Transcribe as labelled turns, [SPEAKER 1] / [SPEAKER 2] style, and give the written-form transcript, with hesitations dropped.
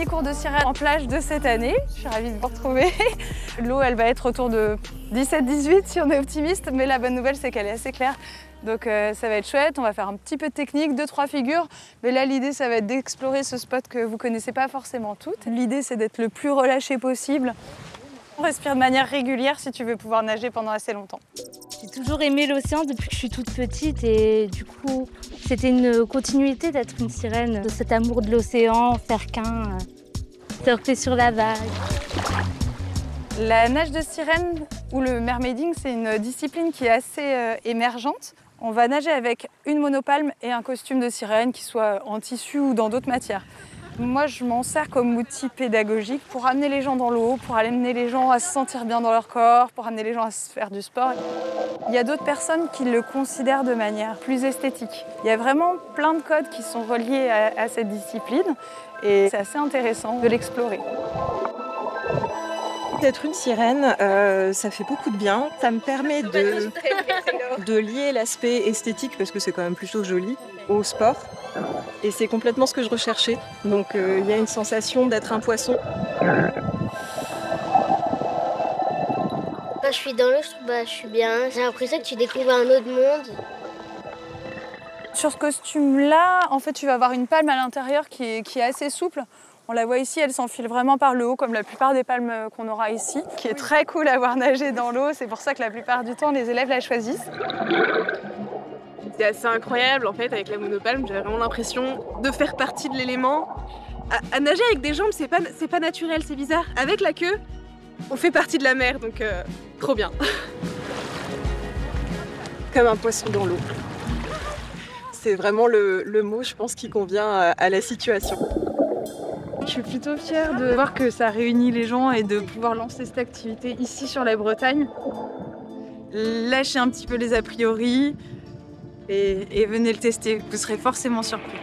[SPEAKER 1] premier cours de sirène en plage de cette année. Je suis ravie de vous retrouver. L'eau, elle va être autour de 17-18 si on est optimiste, mais la bonne nouvelle, c'est qu'elle est assez claire. Donc ça va être chouette, on va faire un petit peu de technique, 2-3 figures. Mais là, l'idée, ça va être d'explorer ce spot que vous ne connaissez pas forcément toutes. L'idée, c'est d'être le plus relâché possible. On respire de manière régulière si tu veux pouvoir nager pendant assez longtemps.
[SPEAKER 2] J'ai toujours aimé l'océan depuis que je suis toute petite et du coup, c'était une continuité d'être une sirène, de cet amour de l'océan, faire qu'un, surfer sur la vague.
[SPEAKER 1] La nage de sirène ou le mermaiding, c'est une discipline qui est assez émergente. On va nager avec une monopalme et un costume de sirène qui soit en tissu ou dans d'autres matières. Moi, je m'en sers comme outil pédagogique pour amener les gens dans l'eau, pour amener les gens à se sentir bien dans leur corps, pour amener les gens à se faire du sport. Il y a d'autres personnes qui le considèrent de manière plus esthétique. Il y a vraiment plein de codes qui sont reliés à cette discipline et c'est assez intéressant de l'explorer.
[SPEAKER 3] D'être une sirène, ça fait beaucoup de bien. Ça me permet de lier l'aspect esthétique, parce que c'est quand même plutôt joli, au sport. Et c'est complètement ce que je recherchais. Donc il y a une sensation d'être un poisson.
[SPEAKER 4] Quand je suis dans l'eau, je suis bien. J'ai l'impression que tu découvres un autre monde.
[SPEAKER 1] Sur ce costume-là, en fait, tu vas avoir une palme à l'intérieur qui est assez souple. On la voit ici, elle s'enfile vraiment par le haut, comme la plupart des palmes qu'on aura ici, qui est très cool à voir nager dans l'eau. C'est pour ça que la plupart du temps, les élèves la choisissent.
[SPEAKER 5] C'est assez incroyable, en fait, avec la monopalme, j'ai vraiment l'impression de faire partie de l'élément. À nager avec des jambes, c'est pas naturel, c'est bizarre. Avec la queue, on fait partie de la mer, donc trop bien.
[SPEAKER 3] Comme un poisson dans l'eau. C'est vraiment le mot, je pense, qui convient à la situation.
[SPEAKER 1] Je suis plutôt fière de voir que ça réunit les gens et de pouvoir lancer cette activité ici sur la Bretagne. Lâchez un petit peu les a priori et venez le tester, vous serez forcément surpris.